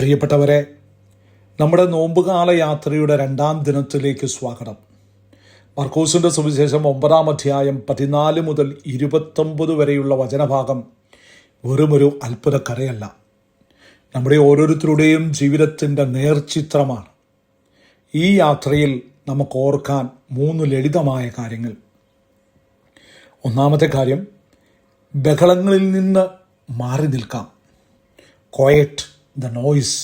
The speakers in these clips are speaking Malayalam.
പ്രിയപ്പെട്ടവരെ, നമ്മുടെ നോമ്പുകാല യാത്രയുടെ 2ാം ദിനത്തിലേക്ക് സ്വാഗതം. മർക്കോസിൻ്റെ സുവിശേഷം 9-ാം അധ്യായം 14 മുതൽ 29 വരെയുള്ള വചനഭാഗം വെറുമൊരു അത്ഭുത കഥയല്ല, നമ്മുടെ ഓരോരുത്തരുടെയും ജീവിതത്തിൻ്റെ നേർചിത്രമാണ്. ഈ യാത്രയിൽ നമുക്ക് ഓർക്കാൻ 3 ലളിതമായ കാര്യങ്ങൾ. ഒന്നാമത്തെ കാര്യം, ബഹളങ്ങളിൽ നിന്ന് മാറി നിൽക്കാം. Quiet the noise.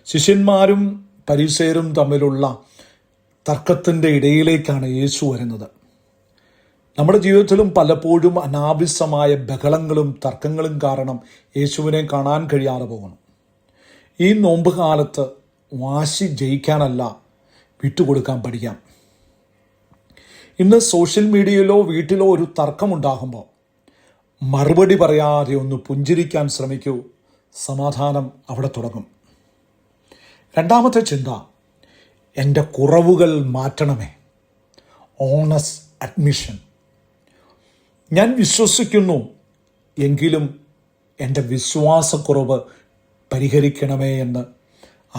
ശിഷ്യന്മാരും പരീശയരും തമ്മിലുള്ള തർക്കത്തിൻ്റെ ഇടയിലേക്കാണ് യേശു വരുന്നത്. നമ്മുടെ ജീവിതത്തിലും പലപ്പോഴും അനാവശ്യമായ ബഹളങ്ങളും തർക്കങ്ങളും കാരണം യേശുവിനെ കാണാൻ കഴിയാതെ പോകുന്നു. ഈ നോമ്പ് കാലത്ത് വാശി ജയിക്കാനല്ല, വിട്ടുകൊടുക്കാൻ പഠിക്കാം. ഇന്ന് സോഷ്യൽ മീഡിയയിലോ വീട്ടിലോ ഒരു തർക്കമുണ്ടാകുമ്പോൾ മറുപടി പറയാതെ ഒന്ന് പുഞ്ചിരിക്കാൻ ശ്രമിക്കൂ. സമാധാനം അവിടെ തുടങ്ങും. 2ാമത്തെ ചിന്ത, എൻ്റെ കുറവുകൾ മാറ്റണമേ. Honest admission. ഞാൻ വിശ്വസിക്കുന്നു, എങ്കിലും എൻ്റെ വിശ്വാസക്കുറവ് പരിഹരിക്കണമേ എന്ന്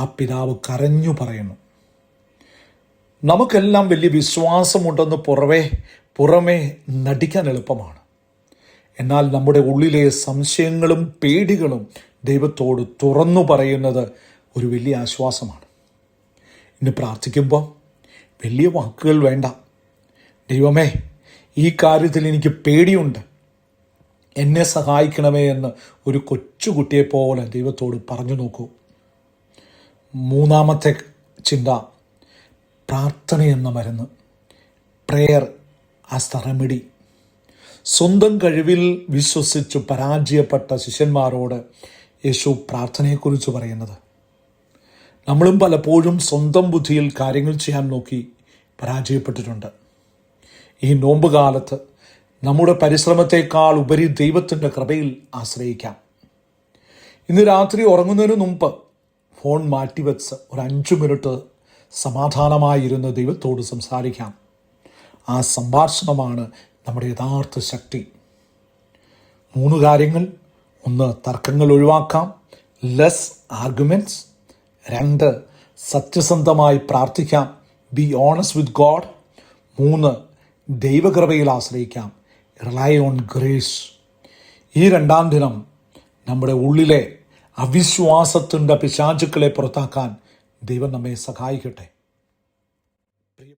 ആ പിതാവ് കരഞ്ഞു പറയുന്നു. നമുക്കെല്ലാം വലിയ വിശ്വാസമുണ്ടെന്ന് പുറമേ നടിക്കാൻ എളുപ്പമാണ്. എന്നാൽ നമ്മുടെ ഉള്ളിലെ സംശയങ്ങളും പേടികളും ദൈവത്തോട് തുറന്നു പറയുന്നത് ഒരു വലിയ ആശ്വാസമാണ്. ഇന്ന് പ്രാർത്ഥിക്കുമ്പോൾ വലിയ വാക്കുകൾ വേണ്ട. ദൈവമേ, ഈ കാര്യത്തിൽ എനിക്ക് പേടിയുണ്ട്, എന്നെ സഹായിക്കണമേ എന്ന് ഒരു കൊച്ചുകുട്ടിയെപ്പോലെ ദൈവത്തോട് പറഞ്ഞു നോക്കൂ. 3ാമത്തെ ചിന്ത, പ്രാർത്ഥനയെന്ന മരുന്ന്. Prayer as the remedy. സ്വന്തം കഴിവിൽ വിശ്വസിച്ചു പരാജയപ്പെട്ട ശിഷ്യന്മാരോട് യേശു പ്രാർത്ഥനയെക്കുറിച്ച് പറയുന്നത്. നമ്മളും പലപ്പോഴും സ്വന്തം ബുദ്ധിയിൽ കാര്യങ്ങൾ ചെയ്യാൻ നോക്കി പരാജയപ്പെട്ടിട്ടുണ്ട്. ഈ നോമ്പ് കാലത്ത് നമ്മുടെ പരിശ്രമത്തെക്കാൾ ഉപരി ദൈവത്തിൻ്റെ കൃപയിൽ ആശ്രയിക്കാം. ഇന്ന് രാത്രി ഉറങ്ങുന്നതിന് മുമ്പ് ഫോൺ മാറ്റിവെച്ച് ഒരു 5 മിനിറ്റ് സമാധാനമായിരുന്ന് ദൈവത്തോട് സംസാരിക്കാം. ആ സംഭാഷണമാണ് നമ്മുടെ യഥാർത്ഥ ശക്തി. 3 കാര്യങ്ങൾ. 1, തർക്കങ്ങൾ ഒഴിവാക്കാം, ലെസ് ആർഗ്യുമെൻറ്റ്സ്. 2, സത്യസന്ധമായി പ്രാർത്ഥിക്കാം, ബി ഓണസ്റ്റ് വിത്ത് ഗോഡ്. 3, ദൈവകൃപയിൽ ആശ്രയിക്കാം, റിലൈ ഓൺ ഗ്രേസ്. ഈ 2ാം ദിനം നമ്മുടെ ഉള്ളിലെ അവിശ്വാസത്തിൻ്റെ പിശാചുക്കളെ പുറത്താക്കാൻ ദൈവം നമ്മെ സഹായിക്കട്ടെ.